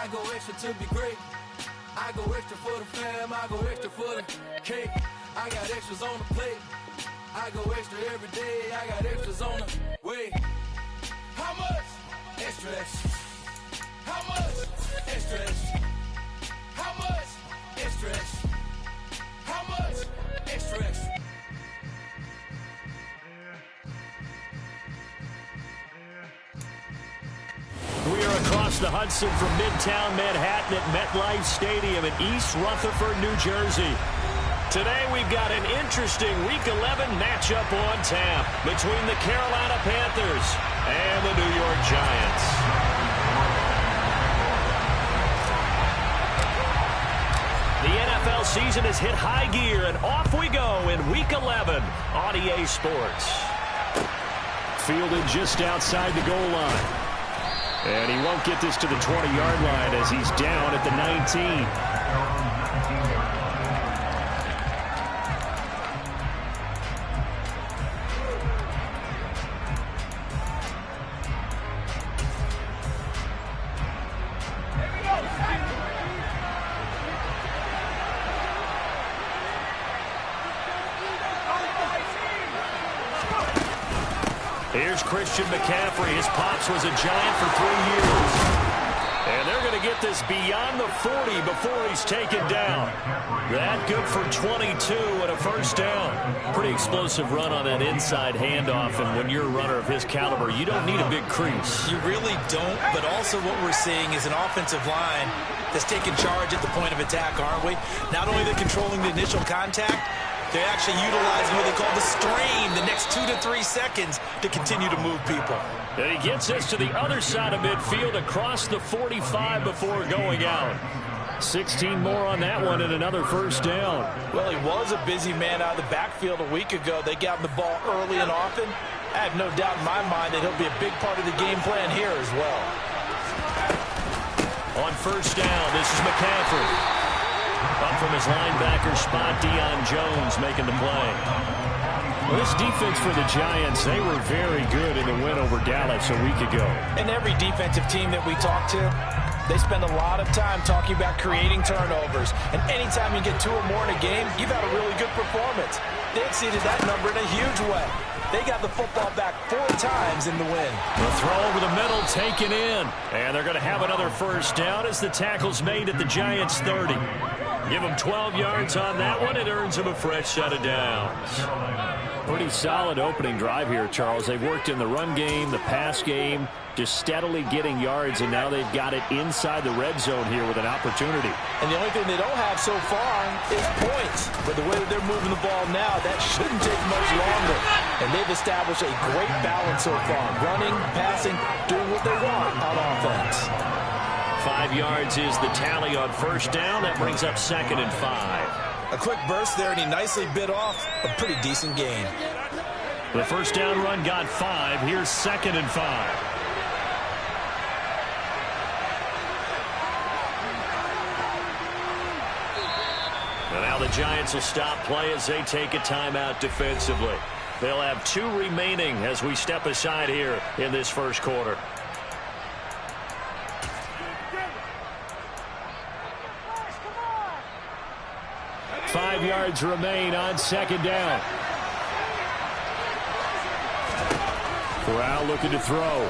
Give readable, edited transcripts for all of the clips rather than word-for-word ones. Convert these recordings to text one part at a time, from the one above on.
I go extra to be great. I go extra for the fam, I go extra for the cake. I got extras on the plate. I go extra every day, I got extras on the way. How much? Extra, extra. How much? Extra, extra. How much? Extra, extra. How much? Extra, extra. We are across the Hudson from Midtown Manhattan at MetLife Stadium in East Rutherford, New Jersey. Today we've got an interesting Week 11 matchup on tap between the Carolina Panthers and the New York Giants. The NFL season has hit high gear, and off we go in Week 11 on EA Sports. Fielded just outside the goal line. And he won't get this to the 20-yard line as he's down at the 19. Here's Christian McCaffrey. His pops was a Giant for 3 years. And they're going to get this beyond the 40 before he's taken down. That good for 22 and a first down. Pretty explosive run on that inside handoff, and when you're a runner of his caliber, you don't need a big crease. You really don't, but also what we're seeing is an offensive line that's taking charge at the point of attack, aren't we? Not only they're controlling the initial contact, they're actually utilizing what they call the strain, the next 2 to 3 seconds, to continue to move people. And he gets us to the other side of midfield across the 45 before going out. 16 more on that one and another first down. Well, he was a busy man out of the backfield a week ago. They got him the ball early and often. I have no doubt in my mind that he'll be a big part of the game plan here as well. On first down, this is McCaffrey. Up from his linebacker spot, Deion Jones making the play. Well, this defense for the Giants, they were very good in the win over Dallas a week ago. And every defensive team that we talk to, they spend a lot of time talking about creating turnovers. And anytime you get 2 or more in a game, you've had a really good performance. They exceeded that number in a huge way. They got the football back 4 times in the win. The throw over the middle taken in. And they're going to have another first down as the tackle's made at the Giants' 30. Give him 12 yards on that one. It earns him a fresh set of downs. Pretty solid opening drive here, Charles. They've worked in the run game, the pass game, just steadily getting yards, and now they've got it inside the red zone here with an opportunity. And the only thing they don't have so far is points. But the way that they're moving the ball now, that shouldn't take much longer. And they've established a great balance so far. Running, passing, doing what they want on offense. 5 yards is the tally on first down. That brings up 2nd and 5. A quick burst there, and he nicely bit off a pretty decent gain. The first down run got 5. Here's 2nd and 5. And now the Giants will stop play as they take a timeout defensively. They'll have 2 remaining as we step aside here in this first quarter. Five yards remain on second down. Corral looking to throw.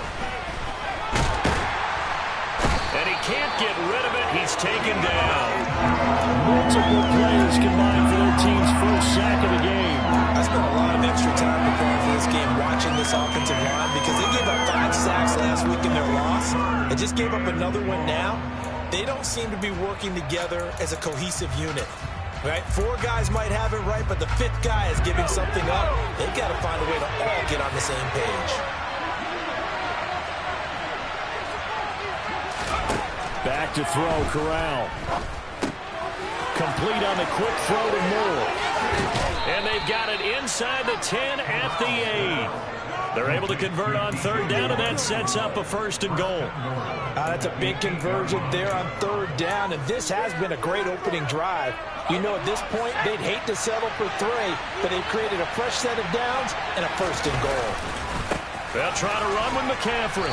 And he can't get rid of it. He's taken down. Multiple players combined for their team's first sack of the game. I spent a lot of extra time preparing for this game watching this offensive line because they gave up 5 sacks last week in their loss. They just gave up another one now. They don't seem to be working together as a cohesive unit. Right? 4 guys might have it right, but the 5th guy is giving something up. They've got to find a way to all get on the same page. Back to throw, Corral. Complete on the quick throw to Moore. And they've got it inside the 10 at the 8. They're able to convert on third down, and that sets up a 1st and goal. That's a big conversion there on third down, and this has been a great opening drive. You know, at this point, they'd hate to settle for 3, but they've created a fresh set of downs and a 1st and goal. They'll try to run with McCaffrey.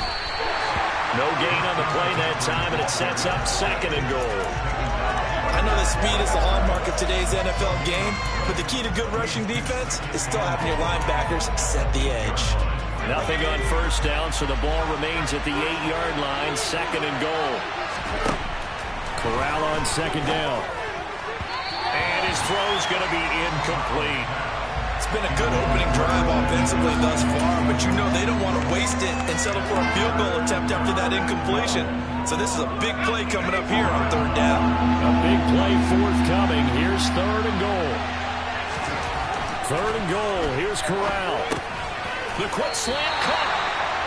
No gain on the play that time, and it sets up 2nd and goal. I know that speed is the hallmark of today's NFL game, but the key to good rushing defense is still having your linebackers set the edge. Nothing on 1st down, so the ball remains at the 8-yard line, 2nd and goal. Corral on 2nd down. And his throw's going to be incomplete. It's been a good opening drive offensively thus far, but you know they don't want to waste it and settle for a field goal attempt after that incompletion. So this is a big play coming up here on 3rd down. A big play forthcoming. Here's 3rd and goal. 3rd and goal. Here's Corral. The quick slant cut.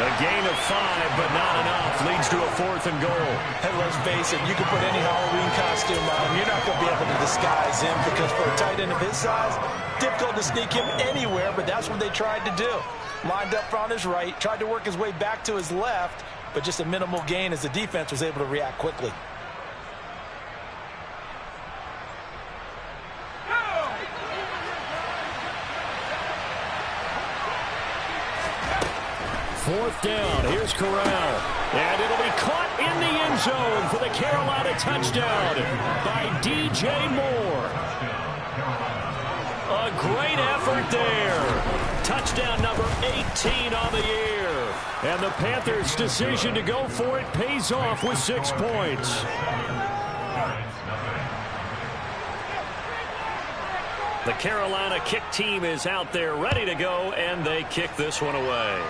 A gain of 5, but not enough. Leads to a 4th and goal. And let's face it, you can put any Halloween costume on. You're not going to be able to disguise him because for a tight end of his size, difficult to sneak him anywhere, but that's what they tried to do. Lined up on his right, tried to work his way back to his left, but just a minimal gain as the defense was able to react quickly. Fourth down. Here's Corral. And it'll be caught in the end zone for the Carolina touchdown by DJ Moore. A great effort there. Touchdown number 18 on the year. And the Panthers' decision to go for it pays off with 6 points. The Carolina kick team is out there ready to go, and they kick this one away.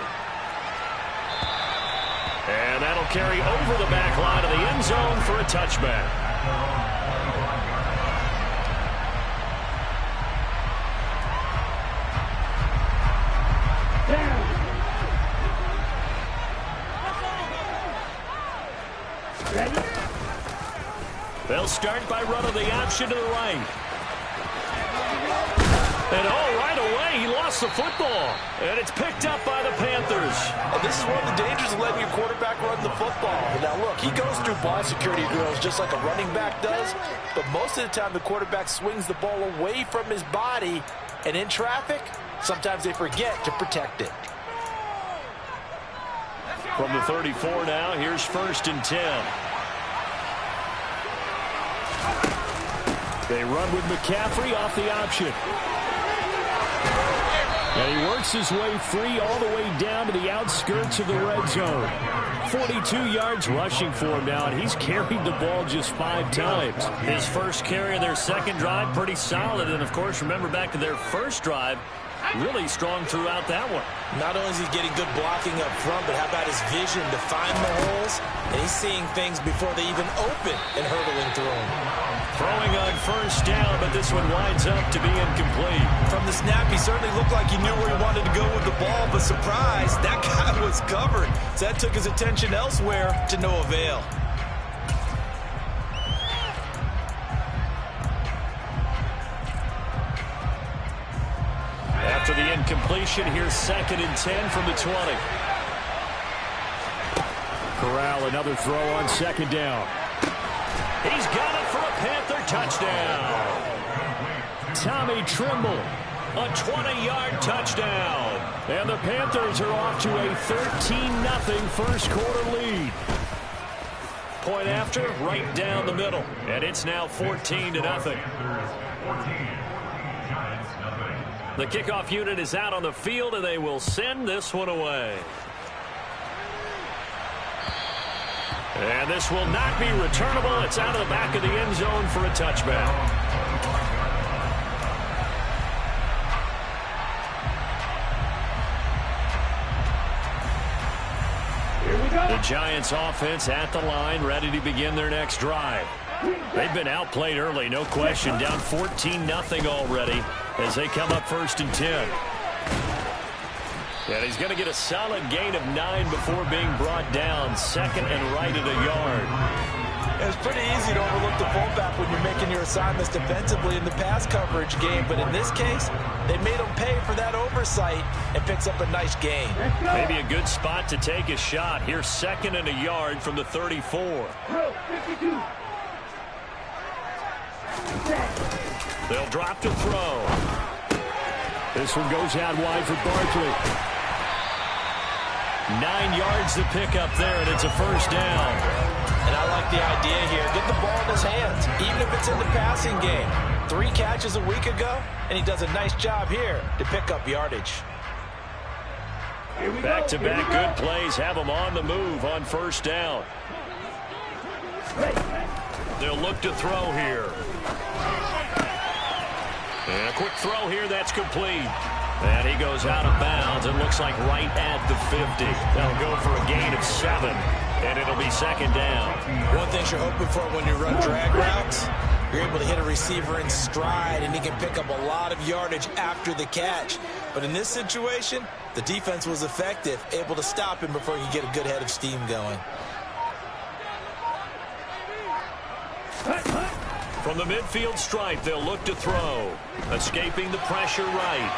And that'll carry over the back line of the end zone for a touchback. They'll start by running the option to the right. And right away, he lost the football. And it's picked up by the Panthers. And this is one of the dangers of letting your quarterback run the football. Now, look, he goes through ball security drills just like a running back does. But most of the time, the quarterback swings the ball away from his body. And in traffic, sometimes they forget to protect it. From the 34 now, here's 1st and 10. They run with McCaffrey off the option. And he works his way free all the way down to the outskirts of the red zone. 42 yards rushing for him now, and he's carried the ball just 5 times. His first carry of their second drive, pretty solid. And, of course, remember back to their first drive, really strong throughout that one. Not only is he getting good blocking up front, but how about his vision to find the holes? And he's seeing things before they even open and hurdling through them. Throwing on 1st down, but this one winds up to be incomplete. From the snap, he certainly looked like he knew where he wanted to go with the ball, but surprise, that guy was covered. So that took his attention elsewhere to no avail. After the incompletion, here's 2nd and 10 from the 20. Corral, another throw on 2nd down. He's got it for a Panther touchdown. Tommy Trimble, a 20-yard touchdown. And the Panthers are off to a 13-0 first quarter lead. Point after, right down the middle. And it's now 14-0. The kickoff unit is out on the field, and they will send this one away. And this will not be returnable. It's out of the back of the end zone for a touchback. The Giants offense at the line, ready to begin their next drive. They've been outplayed early, no question. Down 14-0 already as they come up 1st and 10. And he's going to get a solid gain of 9 before being brought down. 2nd and right at a yard. It's pretty easy to overlook the fullback when you're making your assignments defensively in the pass coverage game. But in this case, they made him pay for that oversight and picks up a nice gain. Maybe a good spot to take a shot. Here's 2nd and a yard from the 34. They'll drop to throw. This one goes out wide for Barkley. 9 yards to pick up there, and it's a first down. And I like the idea here. Get the ball in his hands, even if it's in the passing game. 3 catches a week ago, and he does a nice job here to pick up yardage. Back-to-back good plays have him on the move on first down. They'll look to throw here. And a quick throw here, that's complete. And he goes out of bounds. It looks like right at the 50. That'll go for a gain of 7, and it'll be second down. One thing you're hoping for when you run drag routes, you're able to hit a receiver in stride, and he can pick up a lot of yardage after the catch. But in this situation, the defense was effective, able to stop him before he could get a good head of steam going. From the midfield stripe, they'll look to throw. Escaping the pressure right.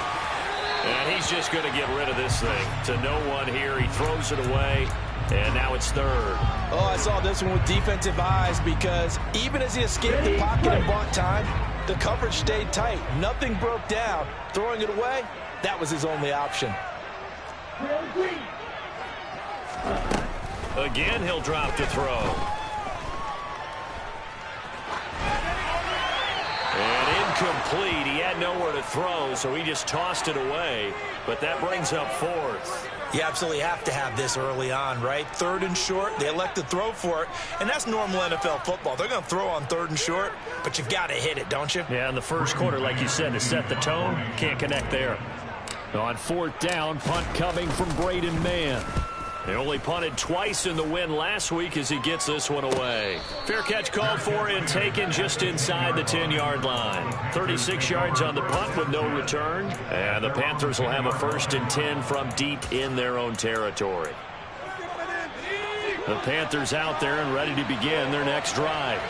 And he's just going to get rid of this thing to no one here. He throws it away, and now it's third. Oh, I saw this one with defensive eyes because even as he escaped the pocket and bought time, the coverage stayed tight. Nothing broke down. Throwing it away, that was his only option. Again, he'll drop to throw. And incomplete. He had nowhere to throw, so he just tossed it away. But that brings up fourth. You absolutely have to have this early on, right? 3rd and short, they elect to throw for it, and that's normal NFL football. They're going to throw on 3rd and short, but you've got to hit it, don't you? Yeah, in the first quarter, like you said, to set the tone, can't connect there. On 4th down, punt coming from Braden Mann. They only punted twice in the win last week as he gets this one away. Fair catch called for and taken just inside the 10-yard line. 36 yards on the punt with no return. And the Panthers will have a 1st and 10 from deep in their own territory. The Panthers out there and ready to begin their next drive.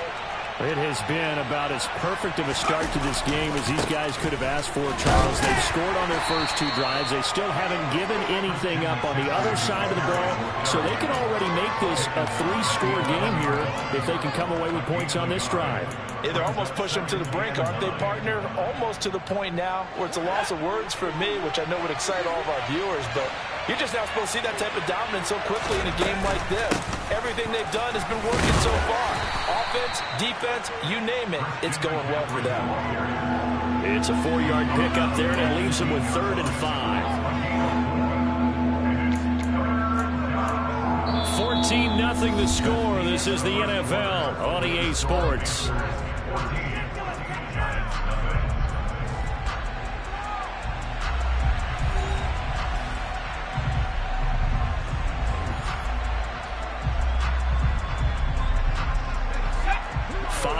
It has been about as perfect of a start to this game as these guys could have asked for, Charles. They've scored on their first 2 drives. They still haven't given anything up on the other side of the ball, so they can already make this a 3-score game here if they can come away with points on this drive. Yeah, they're almost pushing them to the brink, aren't they, partner? Almost to the point now where it's a loss of words for me, which I know would excite all of our viewers, but you're just now supposed to see that type of dominance so quickly in a game like this. Everything they've done has been working so far. Offense, defense, you name it, it's going well for them. It's a 4-yard pickup there, and it leaves them with 3rd and 5. 14-0 the score. This is the NFL on EA Sports.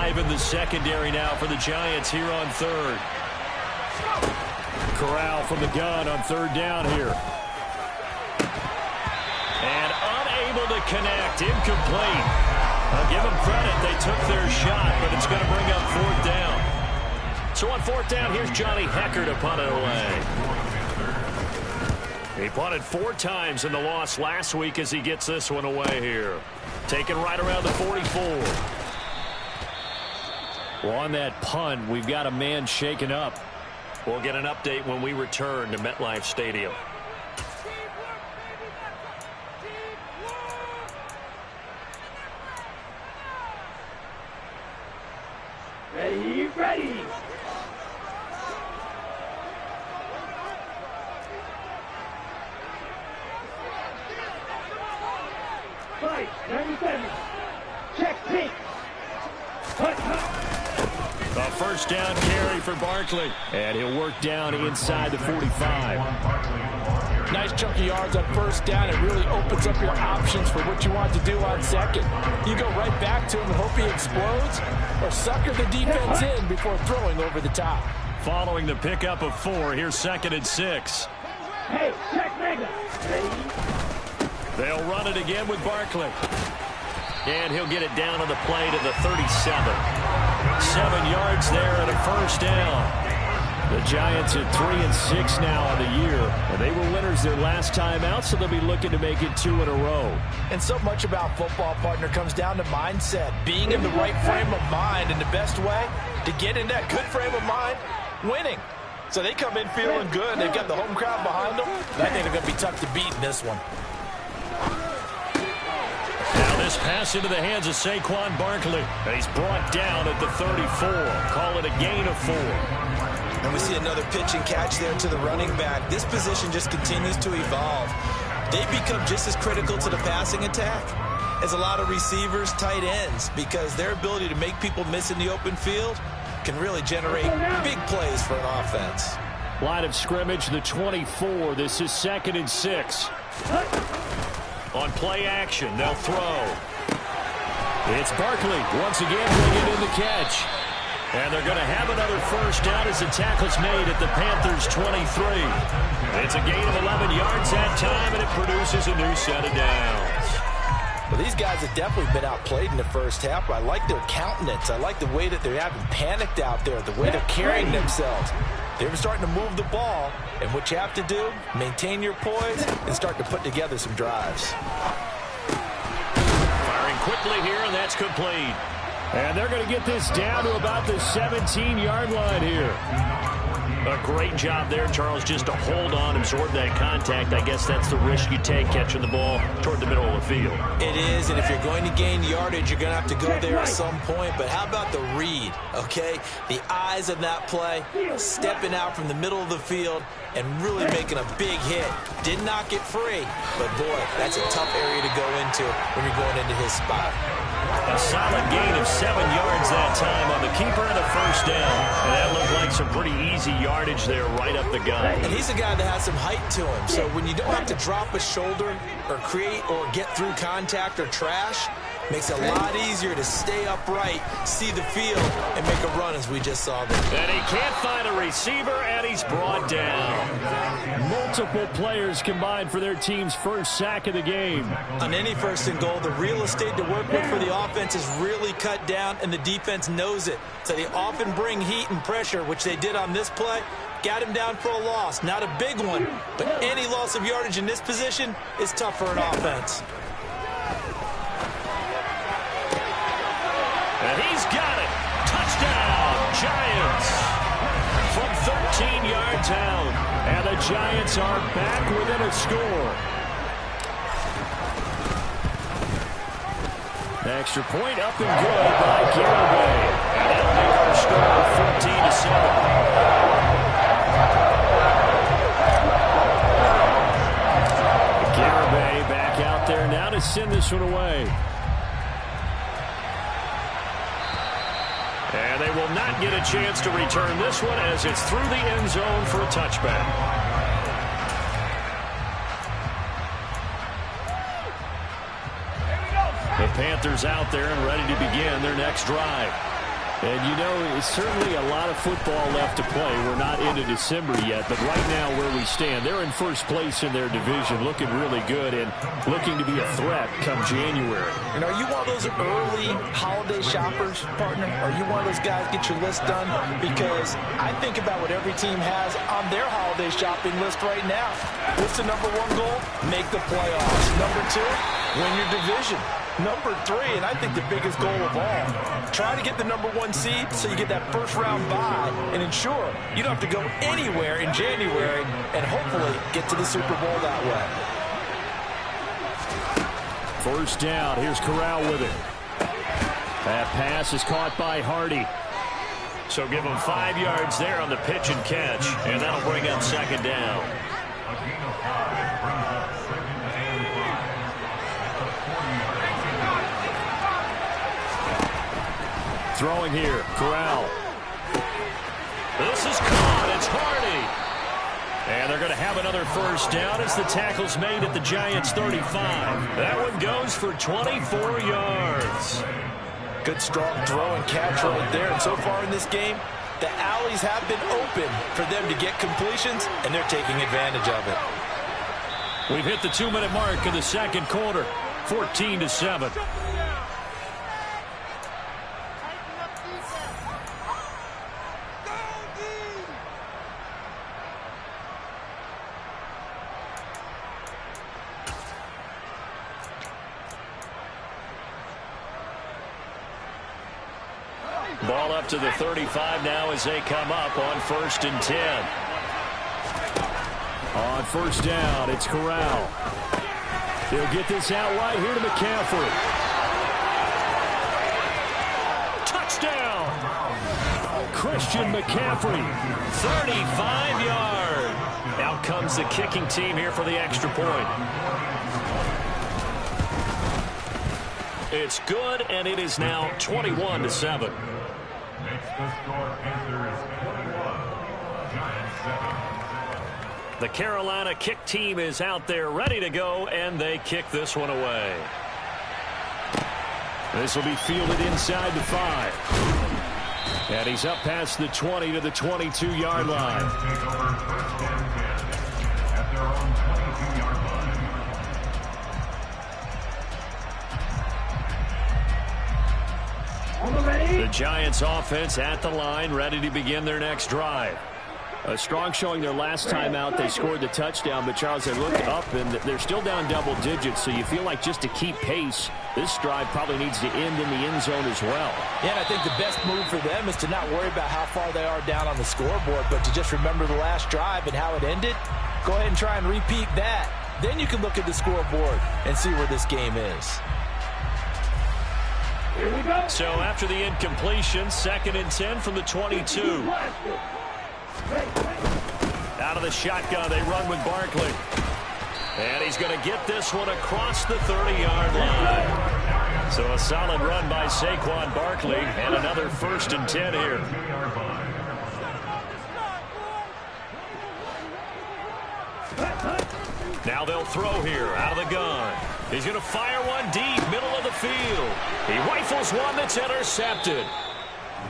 In the secondary now for the Giants here on 3rd. Corral from the gun on 3rd down here. And unable to connect. Incomplete. I'll give them credit. They took their shot, but it's going to bring up 4th down. So on 4th down, here's Johnny Hecker to punt it away. He punted 4 times in the loss last week as he gets this one away here. Taken right around the 44. Well, on that punt, we've got a man shaken up. We'll get an update when we return to MetLife Stadium. Ready. Fight, 97. Check, pink. A 1st down carry for Barkley. And he'll work down inside the 45. Nice chunky yards on 1st down. It really opens up your options for what you want to do on 2nd. You go right back to him and hope he explodes, or sucker the defense in before throwing over the top. Following the pickup of 4, here's 2nd and 6. Hey, check mega. They'll run it again with Barkley. And he'll get it down on the play to the 37. 7 yards there and a 1st down. The Giants at 3-6 now on the year. And they were winners their last time out, so they'll be looking to make it 2 in a row. And so much about football, partner, comes down to mindset. Being in the right frame of mind, and the best way to get in that good frame of mind, winning. So they come in feeling good. They've got the home crowd behind them. I think they're going to be tough to beat in this one. This pass into the hands of Saquon Barkley. And he's brought down at the 34. Call it a gain of 4. And we see another pitch and catch there to the running back. This position just continues to evolve. They become just as critical to the passing attack as a lot of receivers, tight ends, because their ability to make people miss in the open field can really generate big plays for an offense. Line of scrimmage, the 24. This is 2nd and 6. On play action, they'll throw. It's Barkley once again bringing in the catch. And they're going to have another first down as the tackle's made at the Panthers' 23. It's a gain of 11 yards that time, and it produces a new set of downs. Well, these guys have definitely been outplayed in the first half. I like their countenance. I like the way that they haven't panicked out there, the way they're carrying themselves. They're starting to move the ball, and what you have to do, maintain your poise and start to put together some drives. Firing quickly here, and that's complete. And they're going to get this down to about the 17-yard line here. A great job there, Charles, just to hold on, absorb that contact. I guess that's the risk you take catching the ball toward the middle of the field. It is, and if you're going to gain yardage, you're going to have to go there at some point. But how about the read, okay? The eyes of that play, stepping out from the middle of the field and really making a big hit. Did not get free, but boy, that's a tough area to go into when you're going into his spot. A solid gain of 7 yards that time on the keeper and a first down. And that looked like some pretty easy yardage there right up the gut. And he's a guy that has some height to him. So when you don't have to drop a shoulder or create or get through contact or trash, makes it a lot easier to stay upright, see the field, and make a run as we just saw there. And he can't find a receiver, and he's brought down. Multiple players combined for their team's first sack of the game. On any first and goal, the real estate to work with for the offense is really cut down, and the defense knows it. So they often bring heat and pressure, which they did on this play. Got him down for a loss. Not a big one, but any loss of yardage in this position is tough for an offense. And he's got it. Touchdown, Giants. From 13 yards out. And the Giants are back within a score. Extra point up and good by Garibay. And that'll make our score 14-7. Garibay back out there now to send this one away. And they will not get a chance to return this one as it's through the end zone for a touchback. The Panthers out there and ready to begin their next drive. And you know, it's certainly a lot of football left to play. We're not into December yet, but right now where we stand, they're in first place in their division, looking really good and looking to be a threat come January. And are you one of those early holiday shoppers, partner? Are you one of those guys get your list done? Because I think about what every team has on their holiday shopping list right now. What's the number one goal? Make the playoffs. Number two, win your division. Number three, and I think the biggest goal of all, try to get the number one seed so you get that first round bye and ensure you don't have to go anywhere in January and hopefully get to the Super Bowl that way. First down. Here's Corral with it. That pass is caught by Hardy. So give them 5 yards there on the pitch and catch, and that'll bring up second down. Throwing here, Corral. This is caught. It's Hardy. And they're going to have another first down as the tackle's made at the Giants' 35. That one goes for 24 yards. Good strong throw and catch right there. And so far in this game, the alleys have been open for them to get completions, and they're taking advantage of it. We've hit the 2-minute mark in the second quarter, 14-7. Ball up to the 35 now as they come up on 1st and 10. On first down, it's Corral. He'll get this out right here to McCaffrey. Christian McCaffrey. 35-yard. Out comes the kicking team here for the extra point. It's good, and it is now 21-7. Makes the score answer is 21. Giants 7. The Carolina kick team is out there ready to go, and they kick this one away. This will be fielded inside the 5. And he's up past the 20 to the 22-yard line. Take over first and 10 at their own 22-yard line. On the ready. The Giants offense at the line, ready to begin their next drive. A strong showing their last time out. They scored the touchdown, but Charles, they looked up, and they're still down double digits, so you feel like just to keep pace, this drive probably needs to end in the end zone as well. Yeah, and I think the best move for them is to not worry about how far they are down on the scoreboard, but to just remember the last drive and how it ended. Go ahead and try and repeat that. Then you can look at the scoreboard and see where this game is. Here we go. So after the incompletion, 2nd and 10 from the 22. Out of the shotgun, they run with Barkley. And he's going to get this one across the 30-yard line. So a solid run by Saquon Barkley, and another 1st and 10 here. Now they'll throw here out of the gun. He's going to fire one deep, middle of the field. He rifles one that's intercepted.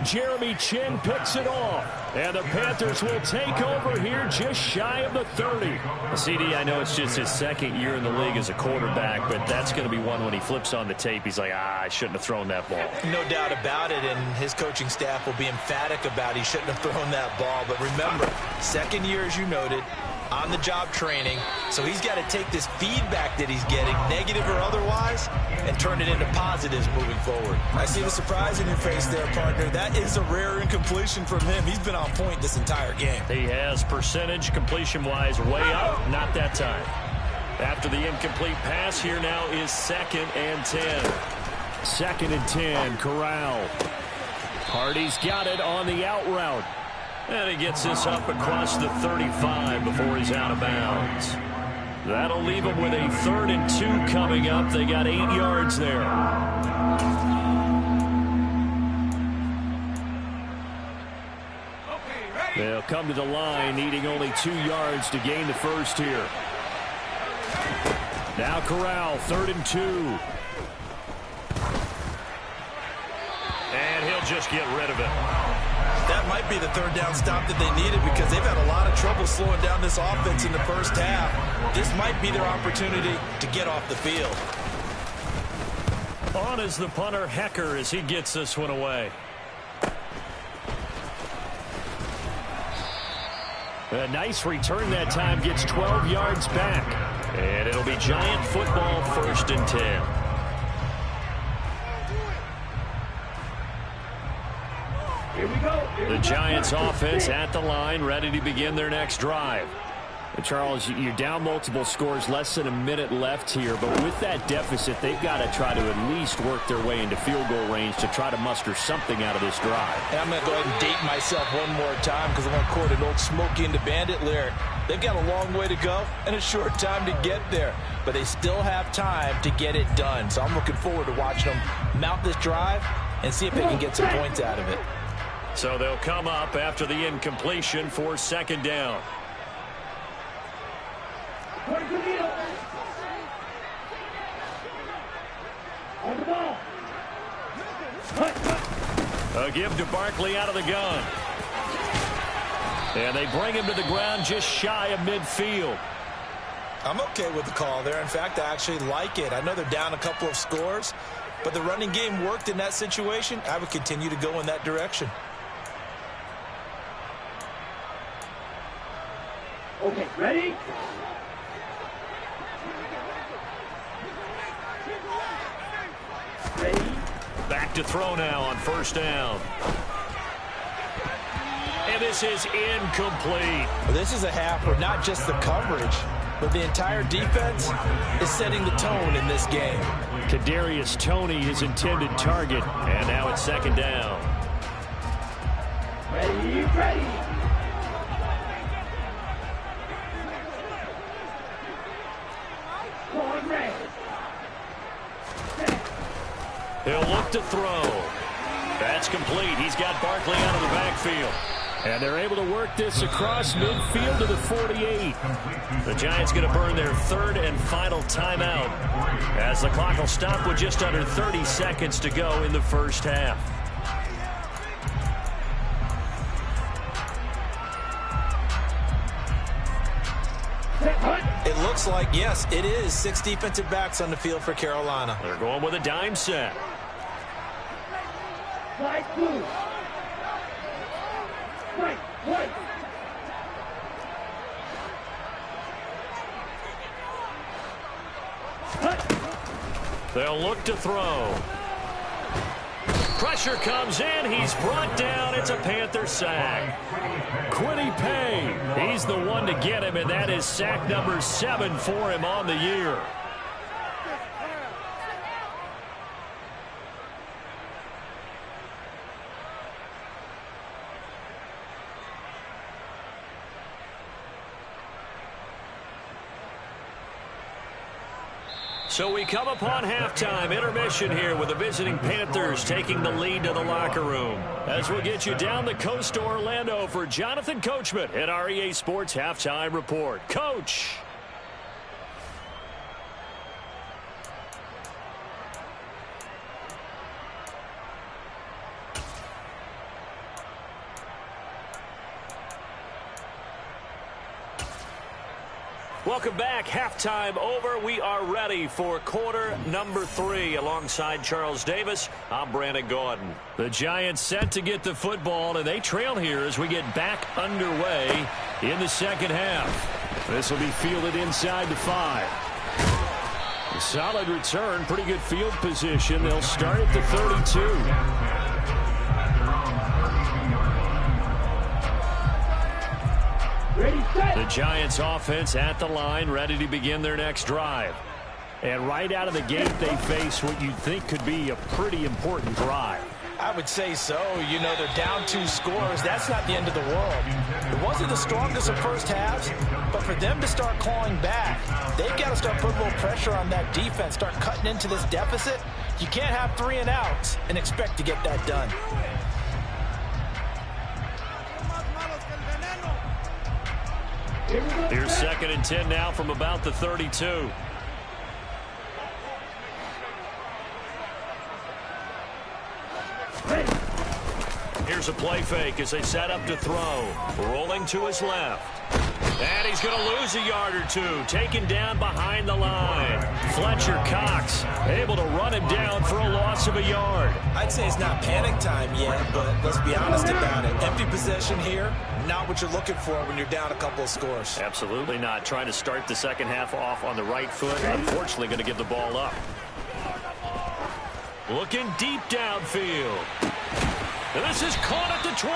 Jeremy Chin picks it off, and the Panthers will take over here just shy of the 30. CD, I know it's just his 2nd year in the league as a quarterback, but that's going to be one when he flips on the tape. He's like, I shouldn't have thrown that ball. No doubt about it, and his coaching staff will be emphatic about he shouldn't have thrown that ball. But remember, 2nd year, as you noted, on-the-job training, so he's got to take this feedback that he's getting, negative or otherwise, and turn it into positives moving forward. I see the surprise in your face there, partner. That is a rare incompletion from him. He's been on point this entire game. He has percentage completion-wise way up, not that time. After the incomplete pass, here now is 2nd and 10. 2nd and 10, Corral. Hardy's got it on the out route. And he gets this up across the 35 before he's out of bounds. That'll leave him with a 3rd and 2 coming up. They got 8 yards there. They'll come to the line, needing only 2 yards to gain the first here. Now Corral, 3rd and 2. And he'll just get rid of it. That might be the 3rd down stop that they needed because they've had a lot of trouble slowing down this offense in the first half. This might be their opportunity to get off the field. On is the punter, Hecker, as he gets this one away. A nice return that time, gets 12 yards back. And it'll be Giant football, 1st and 10. Here we go. The Giants offense at the line, ready to begin their next drive. And Charles, you're down multiple scores, less than a minute left here, but with that deficit, they've got to try to at least work their way into field goal range to try to muster something out of this drive. And I'm going to go ahead and date myself one more time because I'm going to quote an old Smokey and the Bandit lyric. They've got a long way to go and a short time to get there, but they still have time to get it done. So I'm looking forward to watching them mount this drive and see if they can get some points out of it. So they'll come up after the incompletion for 2nd down. Towards the middle. On the ball. A give to Barkley out of the gun. And they bring him to the ground just shy of midfield. I'm okay with the call there. In fact, I actually like it. I know they're down a couple of scores, but the running game worked in that situation. I would continue to go in that direction. Okay, ready? Ready? Back to throw now on 1st down. And this is incomplete. Well, this is a half where not just the coverage, but the entire defense is setting the tone in this game. Kadarius Toney, his intended target, and now it's 2nd down. Ready, ready. Going red. He'll look to throw. That's complete. He's got Barkley out of the backfield. And they're able to work this across midfield to the 48. The Giants going to burn their third and final timeout as the clock will stop with just under 30 seconds to go in the first half. It looks like, yes, it is 6 defensive backs on the field for Carolina. They're going with a dime set. Slide blue. Right, right. They'll look to throw. Pressure comes in. He's brought down. It's a Panther sack. Quiddy Pay. He's the one to get him, and that is sack number 7 for him on the year. So we come upon halftime intermission here with the visiting Panthers taking the lead to the locker room. As we'll get you down the coast to Orlando for Jonathan Coachman at our EA Sports Halftime Report. Coach. Welcome back. Halftime over. We are ready for quarter number 3 alongside Charles Davis. I'm Brandon Gordon. The Giants set to get the football, and they trail here as we get back underway in the second half. This will be fielded inside the 5. A solid return. Pretty good field position. They'll start at the 32. The Giants offense at the line, ready to begin their next drive. And right out of the gate, they face what you'd think could be a pretty important drive. I would say so. You know, they're down 2 scores. That's not the end of the world. It wasn't the strongest of first halves, but for them to start clawing back, they've got to start putting a little pressure on that defense, start cutting into this deficit. You can't have 3 and outs and expect to get that done. Here's 2nd and 10 now from about the 32. Here's a play fake as they set up to throw. Rolling to his left. And he's going to lose a yard or 2. Taken down behind the line. Fletcher Cox able to run him down for a loss of a yard. I'd say it's not panic time yet, but let's be honest about it. Empty possession here, not what you're looking for when you're down a couple of scores. Absolutely not. Trying to start the second half off on the right foot. Unfortunately, going to give the ball up. Looking deep downfield. And this is caught at the 20.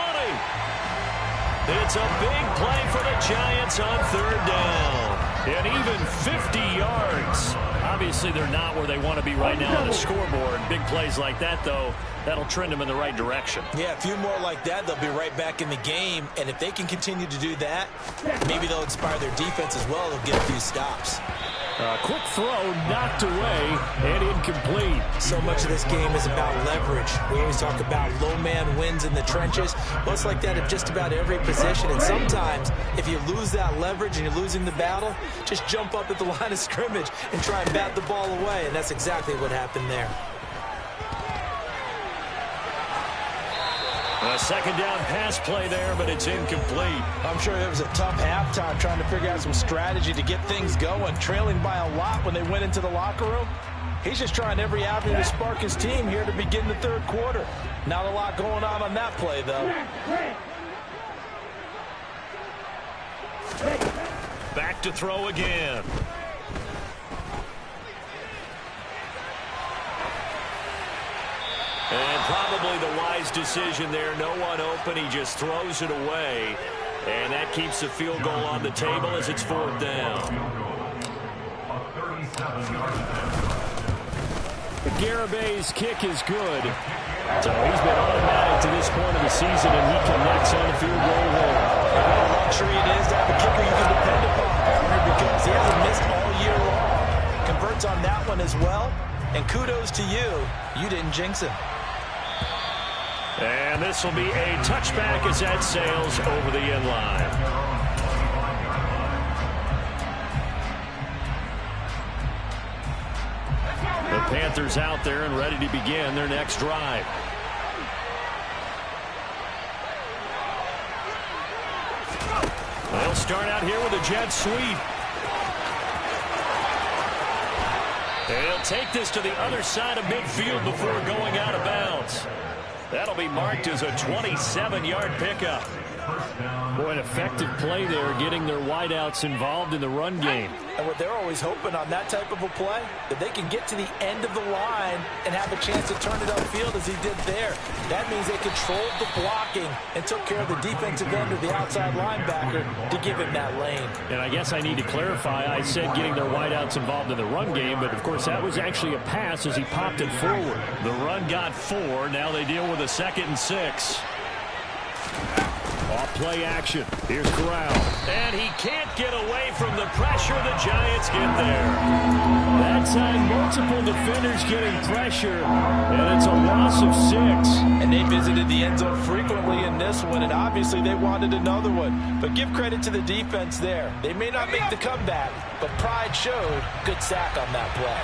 It's a big play for the Giants on 3rd down. And even 50 yards. Obviously, they're not where they want to be right now on the scoreboard. Big plays like that, though, that'll trend them in the right direction. Yeah, a few more like that, they'll be right back in the game. And if they can continue to do that, maybe they'll inspire their defense as well. They'll get a few stops. Quick throw knocked away and incomplete. So much of this game is about leverage. We always talk about low man wins in the trenches. Well, it's like that at just about every position. And sometimes if you lose that leverage and you're losing the battle, just jump up at the line of scrimmage and try and bat the ball away. And that's exactly what happened there. A 2nd down pass play there, but it's incomplete. I'm sure it was a tough halftime trying to figure out some strategy to get things going, trailing by a lot when they went into the locker room. He's just trying every avenue to spark his team here to begin the 3rd quarter. Not a lot going on that play, though. Back to throw again. And probably the wise decision there. No one open. He just throws it away. And that keeps the field goal on the table as it's 4th down. Garabay's kick is good. So he's been automatic to this point of the season, and he connects on the field goal hole. And what a luxury it is to have a kicker you can depend upon, partner, because he hasn't missed all year long. Converts on that one as well, and kudos to you. You didn't jinx him. And this will be a touchback as that sails over the end line. The Panthers out there and ready to begin their next drive. They'll start out here with a jet sweep. They'll take this to the other side of midfield before going out of bounds. That'll be marked as a 27-yard pickup. Boy, an effective play there, getting their wideouts involved in the run game. And what they're always hoping on that type of a play, that they can get to the end of the line and have a chance to turn it upfield as he did there. That means they controlled the blocking and took care of the defensive end of the outside linebacker to give him that lane. And I guess I need to clarify, I said getting their wideouts involved in the run game, but of course that was actually a pass as he popped it forward. The run got 4. Now they deal with a 2nd and 6. Off play action. Here's Corral. And he can't get away from the pressure. The Giants get there. That time, multiple defenders getting pressure, and it's a loss of 6. And they visited the end zone frequently in this one, and obviously they wanted another one. But give credit to the defense there. They may not make the comeback, but pride showed. Good sack on that play.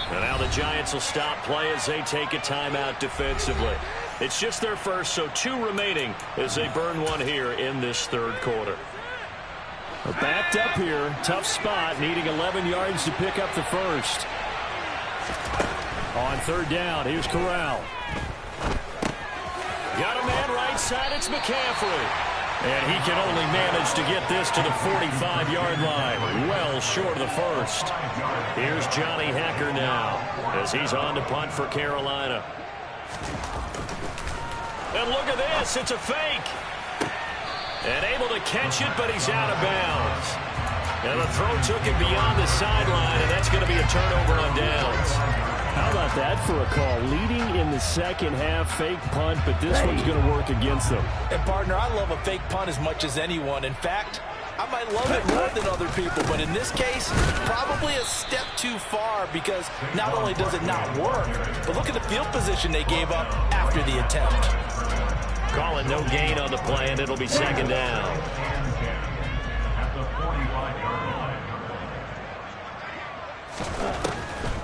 And now the Giants will stop play as they take a timeout defensively. It's just their first, so 2 remaining as they burn one here in this third quarter. Backed up here. Tough spot, needing 11 yards to pick up the first. On third down, here's Corral. Got a man right side, it's McCaffrey. And he can only manage to get this to the 45-yard line. Well short of the first. Here's Johnny Hecker now as he's on to punt for Carolina. And look at this. It's a fake. And able to catch it, but he's out of bounds. And the throw took him beyond the sideline, and that's going to be a turnover on downs. How about that for a call? Leading in the second half, fake punt, but this one's going to work against them. And, partner, I love a fake punt as much as anyone. In fact, I might love it more than other people, but in this case, probably a step too far because not only does it not work, but look at the field position they gave up after the attempt. Calling no gain on the play, and it'll be second down.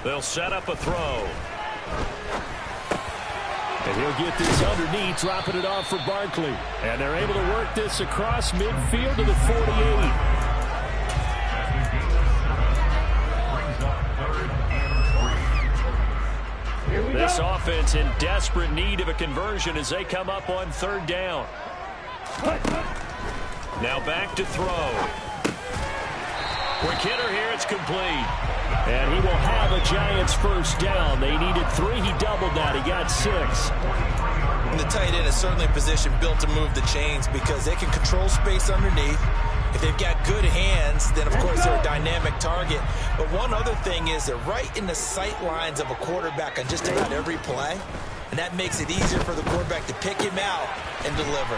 They'll set up a throw. And he'll get this underneath, dropping it off for Barkley. And they're able to work this across midfield to the 48. This offense in desperate need of a conversion as they come up on third down. Now back to throw. Quick hitter here, it's complete. And he will have a Giants first down. They needed 3. He doubled that. He got 6. And the tight end is certainly a position built to move the chains because they can control space underneath. If they've got good hands, then, of course, they're a dynamic target. But one other thing is they're right in the sight lines of a quarterback on just about every play. And that makes it easier for the quarterback to pick him out and deliver.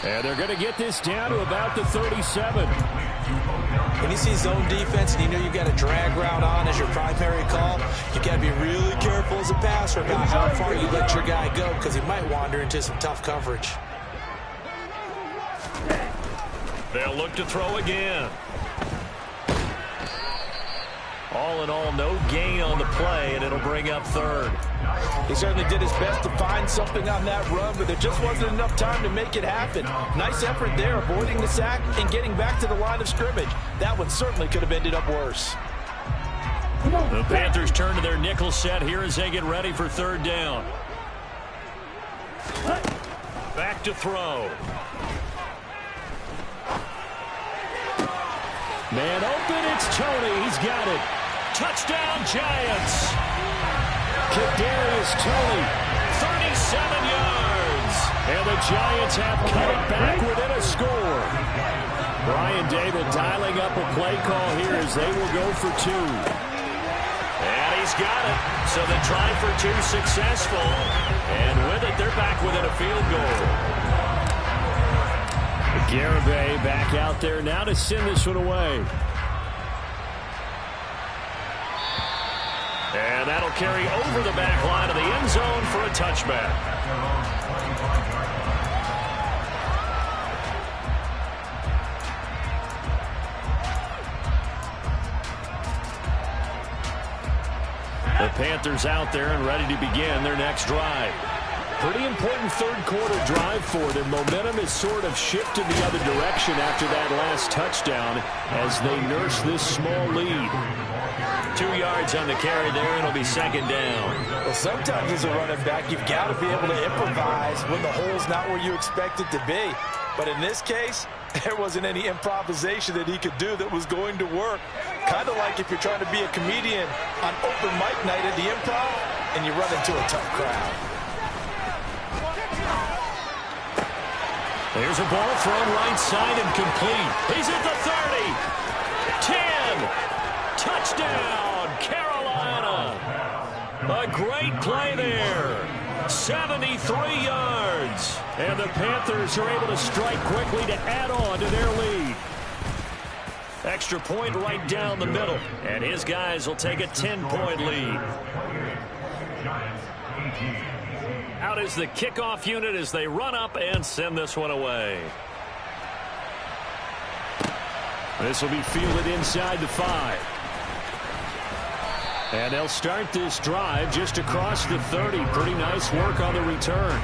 And they're going to get this down to about the 37. When you see zone defense and you know you've got a drag route on as your primary call, you've got to be really careful as a passer about how far you let your guy go because he might wander into some tough coverage. They'll look to throw again. All in all, no gain on the play, and it'll bring up third. He certainly did his best to find something on that run, but there just wasn't enough time to make it happen. Nice effort there, avoiding the sack and getting back to the line of scrimmage. That one certainly could have ended up worse. The Panthers turn to their nickel set here as they get ready for third down. Back to throw. Man open, it's Tony. He's got it. Touchdown, Giants. Kadarius Toney, 37 yards. And the Giants have cut it back within a score. Brian Dable dialing up a play call here as they will go for 2. And he's got it. So the try for 2 successful. And with it, they're back within a field goal. Garibay back out there now to send this one away. And that'll carry over the back line of the end zone for a touchback. The Panthers out there and ready to begin their next drive. Pretty important third-quarter drive for them. Momentum has sort of shifted the other direction after that last touchdown as they nurse this small lead. 2 yards on the carry there. It'll be second down. Well, sometimes as a running back, you've got to be able to improvise when the hole's not where you expect it to be. But in this case, there wasn't any improvisation that he could do that was going to work. Kind of like if you're trying to be a comedian on open mic night at the Improv and you run into a tough crowd. There's a ball thrown right side and complete. He's at the 30. 10. Touchdown, Carolina. A great play there. 73 yards. And the Panthers are able to strike quickly to add on to their lead. Extra point right down the middle. And his guys will take a 10-point lead. Out is the kickoff unit as they run up and send this one away. This will be fielded inside the 5. And they'll start this drive just across the 30. Pretty nice work on the return.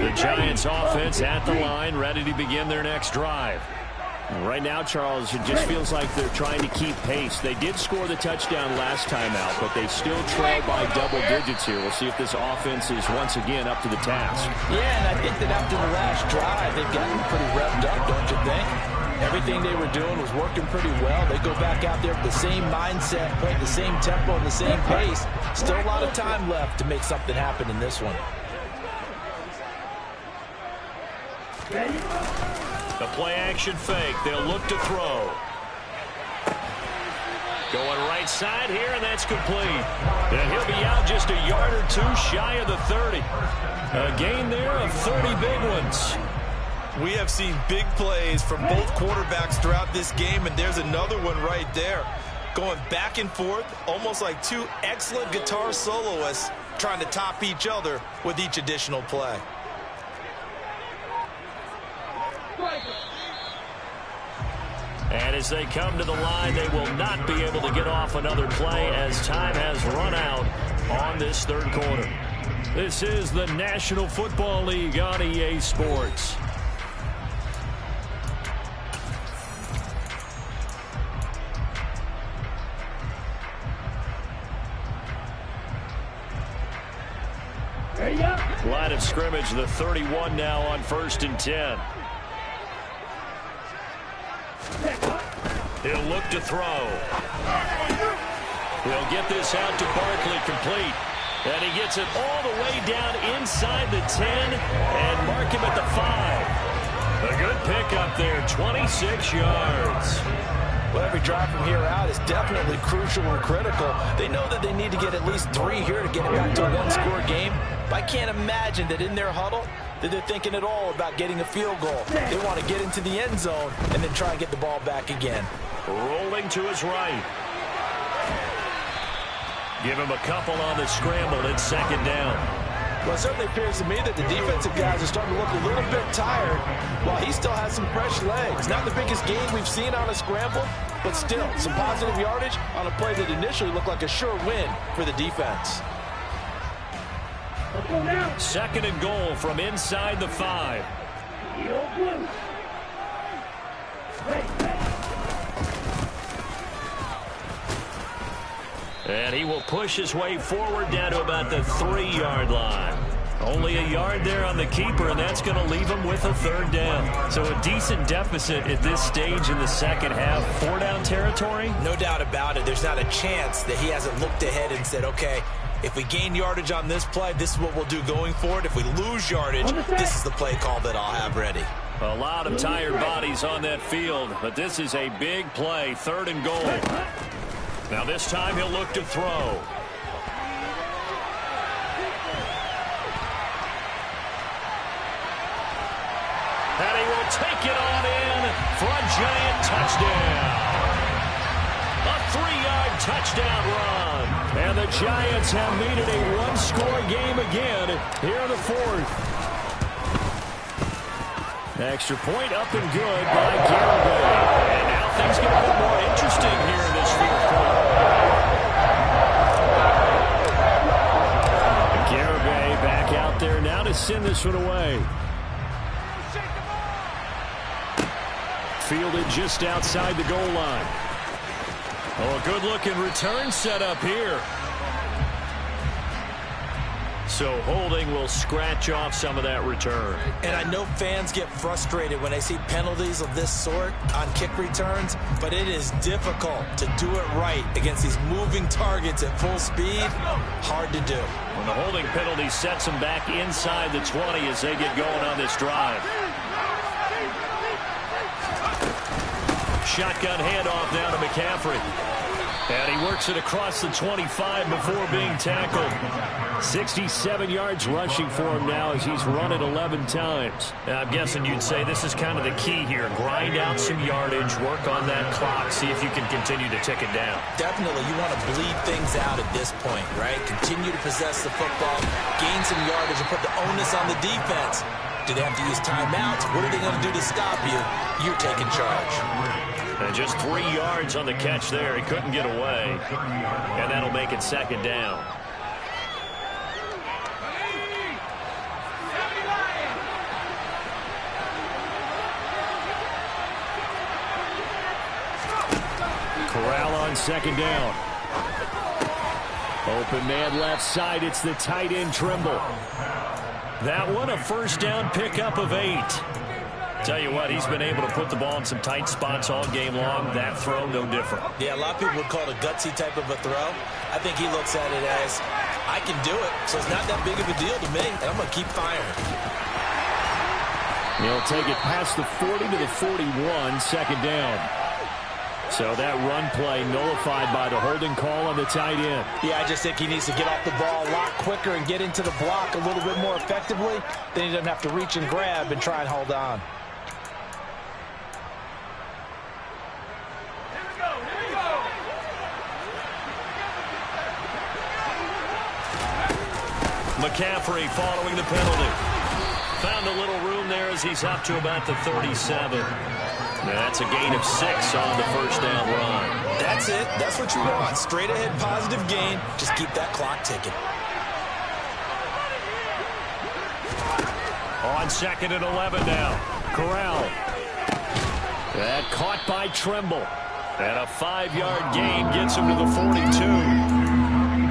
The Giants offense at the line, ready to begin their next drive. Right now, Charles, it just feels like they're trying to keep pace. They did score the touchdown last time out, but they still trail by double digits here. We'll see if this offense is once again up to the task. Yeah, and I think that after the last drive, they've gotten pretty revved up, don't you think? Everything they were doing was working pretty well. They go back out there with the same mindset, playing the same tempo and the same pace. Still a lot of time left to make something happen in this one. The play-action fake. They'll look to throw. Going right side here, and that's complete. And he'll be out just a yard or two shy of the 30. A gain there of 30 big ones. We have seen big plays from both quarterbacks throughout this game, and there's another one right there. Going back and forth, almost like two excellent guitar soloists trying to top each other with each additional play. And as they come to the line, they will not be able to get off another play as time has run out on this third quarter. This is the National Football League on EA Sports. Line of scrimmage, the 31 now on 1st and 10. He'll look to throw. He'll get this out to Barkley, complete. And he gets it all the way down inside the 10 and mark him at the 5. A good pickup there, 26 yards. Well, every drive from here out is definitely crucial and critical. They know that they need to get at least 3 here to get it back to a one-score game. But I can't imagine that in their huddle that they're thinking at all about getting a field goal. They want to get into the end zone and then try and get the ball back again. Rolling to his right. Give him a couple on the scramble. It's second down. Well, it certainly appears to me that the defensive guys are starting to look a little bit tired while he still has some fresh legs. Not the biggest gain we've seen on a scramble, but still some positive yardage on a play that initially looked like a sure win for the defense. Second and goal from inside the 5. And he will push his way forward down to about the 3-yard line. Only a yard there on the keeper, and that's going to leave him with a third down. So a decent deficit at this stage in the second half. 4-down territory? No doubt about it. There's not a chance that he hasn't looked ahead and said, okay, if we gain yardage on this play, this is what we'll do going forward. If we lose yardage, this is the play call that I'll have ready. A lot of tired bodies on that field, but this is a big play, 3rd and goal. Now this time he'll look to throw. And he will take it on in for a giant touchdown. A 3-yard touchdown run. And the Giants have made it a one-score game again here in the 4th. Extra point up and good by Garibay. And now things get a bit more interesting here in this 4th quarter. Garibay back out there now to send this one away. Fielded just outside the goal line. Oh, a good-looking return set up here. So holding will scratch off some of that return. And I know fans get frustrated when they see penalties of this sort on kick returns, but it is difficult to do it right against these moving targets at full speed. Hard to do. When the holding penalty sets them back inside the 20 as they get going on this drive. Shotgun handoff down to McCaffrey. And he works it across the 25 before being tackled. 67 yards rushing for him now as he's run it 11 times. I'm guessing you'd say this is kind of the key here. Grind out some yardage, work on that clock, see if you can continue to tick it down. Definitely, you want to bleed things out at this point, right? Continue to possess the football, gain some yardage, and put the onus on the defense. Do they have to use timeouts? What are they going to do to stop you? You're taking charge. And just 3 yards on the catch there. He couldn't get away. And that'll make it 2nd down. Corral on 2nd down. Open man left side. It's the tight end Trimble. That one a 1st down pickup of 8. Tell you what, he's been able to put the ball in some tight spots all game long. That throw, no different. Yeah, a lot of people would call it a gutsy type of a throw. I think he looks at it as, I can do it, so it's not that big of a deal to me, and I'm going to keep firing. He'll take it past the 40 to the 41, 2nd down. So that run play nullified by the holding call on the tight end. Yeah, I just think he needs to get off the ball a lot quicker and get into the block a little bit more effectively. Then he doesn't have to reach and grab and try and hold on. McCaffrey following the penalty. Found a little room there as he's up to about the 37. That's a gain of 6 on the 1st down run. That's it. That's what you want. Straight ahead positive gain. Just keep that clock ticking. On 2nd and 11 now. Corral. That caught by Trimble. And a 5-yard gain gets him to the 42.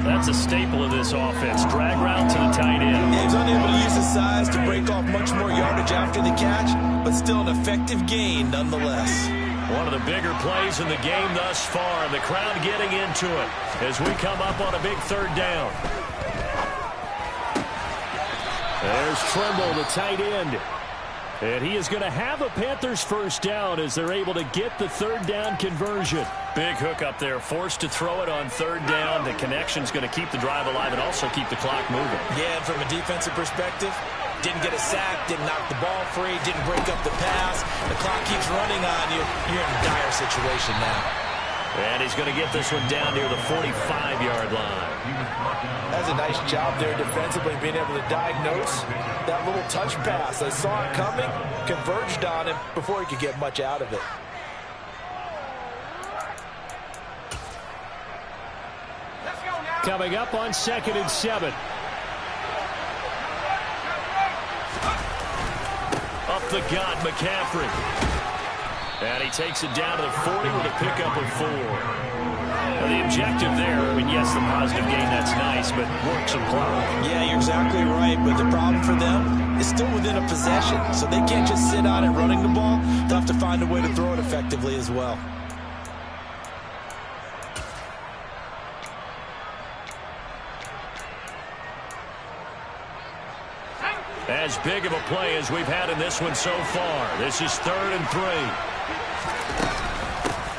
That's a staple of this offense. Drag route to the tight end. He was unable to use his size to break off much more yardage after the catch, but still an effective gain nonetheless. One of the bigger plays in the game thus far, and the crowd getting into it as we come up on a big 3rd down. There's Trimble, the tight end. And he is going to have a Panthers 1st down as they're able to get the 3rd down conversion. Big hook up there, forced to throw it on 3rd down. The connection's going to keep the drive alive and also keep the clock moving. Yeah, and from a defensive perspective, didn't get a sack, didn't knock the ball free, didn't break up the pass. The clock keeps running on you. You're in a dire situation now. And he's going to get this one down near the 45-yard line. That's a nice job there defensively, being able to diagnose that little touch pass. They saw it coming, converged on him before he could get much out of it. Coming up on 2nd and 7. Up the gut, McCaffrey. And he takes it down to the 40 with a pickup of 4. Now the objective there mean, yes, the positive gain, that's nice, but work some clock. Yeah, you're exactly right, but the problem for them is still within a possession, so they can't just sit on it running the ball. They'll have to find a way to throw it effectively as well. As big of a play as we've had in this one so far. This is 3rd and 3.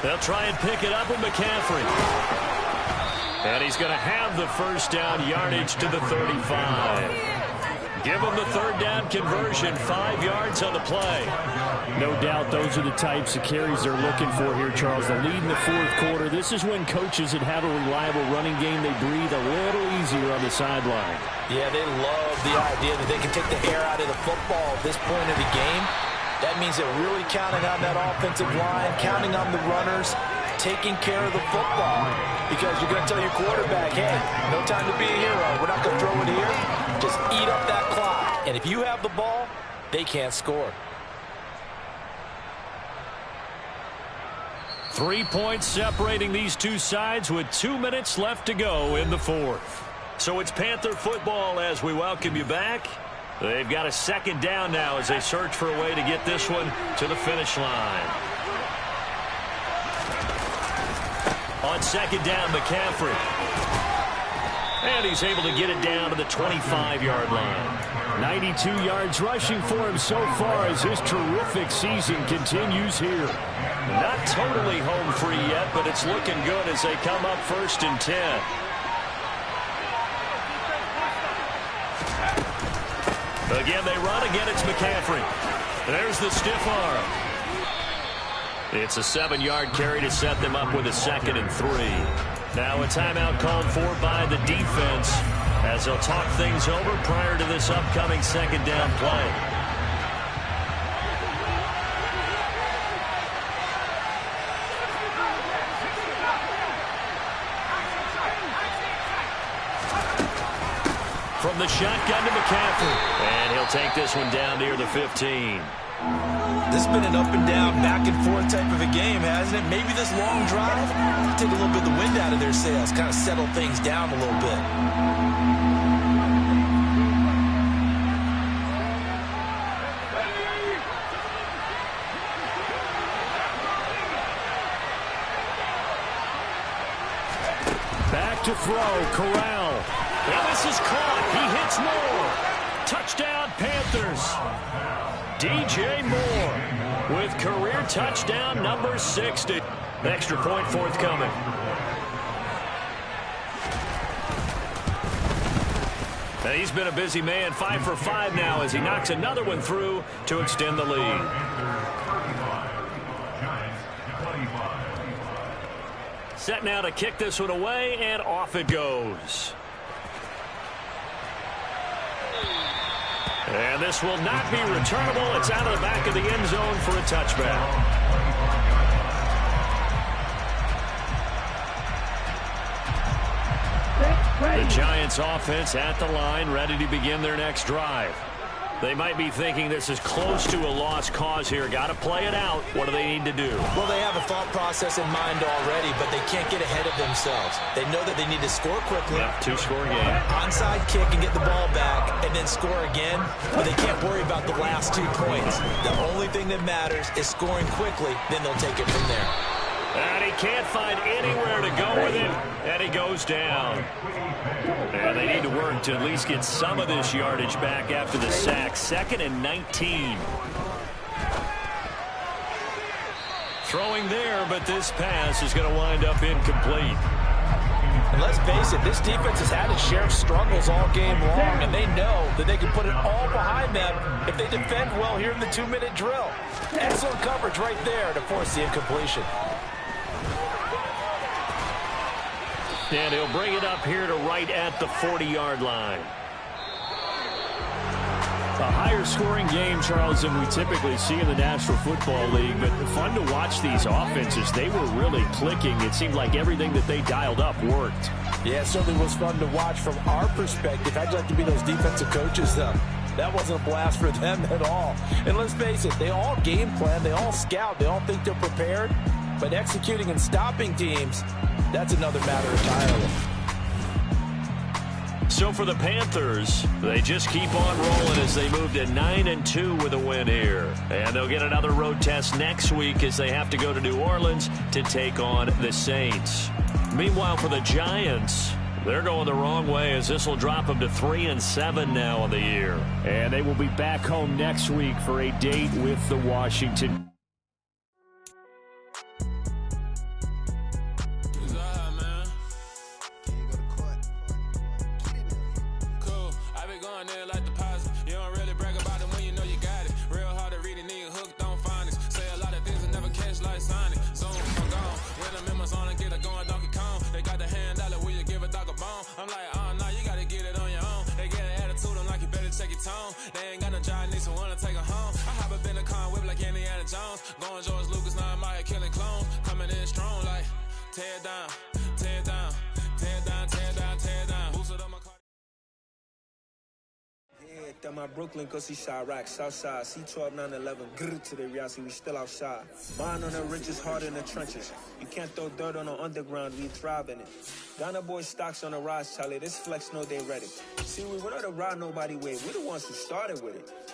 They'll try and pick it up with McCaffrey. And he's going to have the first down yardage to the 35. Give him the 3rd down conversion, 5 yards on the play. No doubt those are the types of carries they're looking for here, Charles. The lead in the 4th quarter. This is when coaches that have a reliable running game, they breathe a little easier on the sideline. Yeah, they love the idea that they can take the air out of the football at this point of the game. That means they're really counting on that offensive line, counting on the runners, taking care of the football. Because you're going to tell your quarterback, hey, no time to be a hero. We're not going to throw it here. Just eat up that clock. And if you have the ball, they can't score. 3 points separating these two sides with 2 minutes left to go in the 4th. So it's Panther football as we welcome you back. They've got a 2nd down now as they search for a way to get this one to the finish line. On 2nd down, McCaffrey. And he's able to get it down to the 25-yard line. 92 yards rushing for him so far as his terrific season continues here. Not totally home free yet, but it's looking good as they come up 1st and 10. Again, they run. Again, it's McCaffrey. There's the stiff arm. It's a 7-yard carry to set them up with a 2nd and 3. Now a timeout called for by the defense as they'll talk things over prior to this upcoming 2nd down play. From the shotgun to McCaffrey. And he'll take this one down near the 15. This has been an up and down, back and forth type of a game, hasn't it? Maybe this long drive take a little bit of the wind out of their sails, kind of settle things down a little bit. Back to throw, Corral. And this is caught. He hits Moore. Touchdown, Panthers. DJ Moore with career touchdown number 60. Extra point forthcoming. And he's been a busy man, 5 for 5 now as he knocks another one through to extend the lead. Set now to kick this one away, and off it goes. And this will not be returnable. It's out of the back of the end zone for a touchback. The Giants offense at the line, ready to begin their next drive. They might be thinking this is close to a lost cause here. Got to play it out. What do they need to do? Well, they have a thought process in mind already, but they can't get ahead of themselves. They know that they need to score quickly. Yeah, 2-score game. Onside kick and get the ball back and then score again, but they can't worry about the last 2 points. The only thing that matters is scoring quickly, then they'll take it from there. And he can't find anywhere to go with it, and he goes down. And they need to work to at least get some of this yardage back after the sack. 2nd and 19. Throwing there, but this pass is going to wind up incomplete. And let's face it, this defense has had its share of struggles all game long, and they know that they can put it all behind them if they defend well here in the 2-minute drill. Excellent coverage right there to force the incompletion. And he'll bring it up here to right at the 40-yard line. A higher scoring game, Charles, than we typically see in the National Football League, but fun to watch these offenses. They were really clicking. It seemed like everything that they dialed up worked. Yeah, it certainly was fun to watch from our perspective. I'd like to be those defensive coaches, though. That wasn't a blast for them at all. And let's face it, they all game plan, they all scout, they all think they're prepared. But executing and stopping teams, that's another matter entirely. So for the Panthers, they just keep on rolling as they move to 9-2 with a win here. And they'll get another road test next week as they have to go to New Orleans to take on the Saints. Meanwhile, for the Giants, they're going the wrong way as this will drop them to 3-7 now on the year. And they will be back home next week for a date with the Washington. I'm like, oh, no, you gotta get it on your own. They get an attitude, I'm like, you better check your tone. They ain't got no job, need someone to take her home. I hop up in a car, whip like Indiana Jones. Going George Lucas, now I'm out here killing clones. Coming in strong, like, tear down, tear down, tear down, tear down, tear down. Boosted up my car. Yeah, that my Brooklyn, go see Chirac, Southside, C12, 911, grrr to the reality, we still outside. Mine on the richest, heart in the trenches. You can't throw dirt on the underground, we thrive in it. Ghana boy stocks on the rise, Charlie, this flex know they ready. See, we without a ride nobody with, we the ones who started with it.